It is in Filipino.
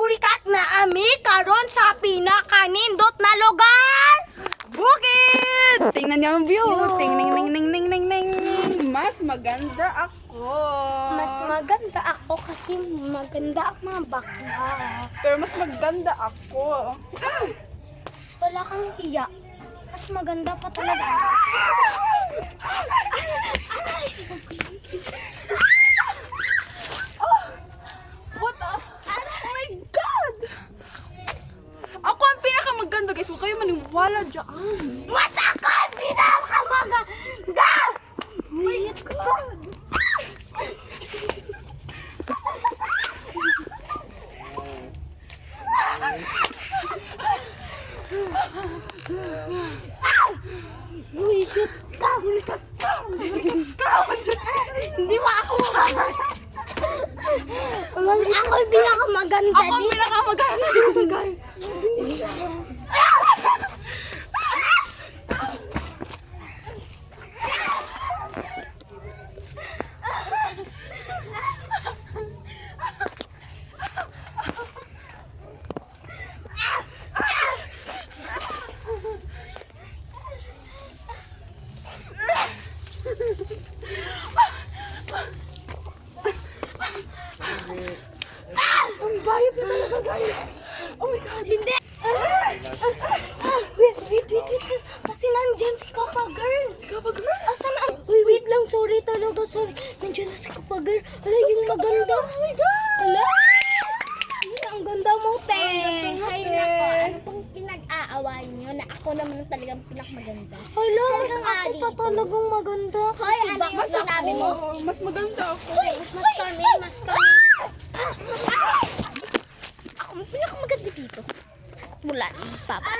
surikat na ami karon sa pinakanindot na lugar. Bukid! Tingnan niyo ang view. Yo. Ting ning ning ning ning ning ning. Mas maganda ako. Mas maganda ako kasi maganda ang mga bakla. Pero mas maganda ako. Wala kang hiya. Mas maganda pa talaga. What the? Oh my God! Ako ang pinakamaganda guys. Huwag kayo maniwala dyan. Mas ako ang pinakamaganda! Wait God! Uy, shoot ka! Hindi mo ako Mas ako yung pinakamaganda Ako ang dito. pinakamaganda dito guys. Ang bayot na talaga guys. Oh my God. Hindi! Wait. Kasi nandyan si Kappa Girl. Si Kappa Girl? Asan ang... Uy, wait lang. Sorry talaga. Sorry. Nandyan na si Kappa Girl. Hala, yung maganda. Oh my God. Hala! Ang ganda mo, te. Hay nako, ano pong pinag-aawayan nyo na ako naman ang talagang pinakamaganda? Hala, mas Talagang ako ali. pa talagang maganda. Hoy, ano yung sinabi mo? Mas maganda ako. Mas kami. Ako ang pinakamaganda dito. Wala, papa.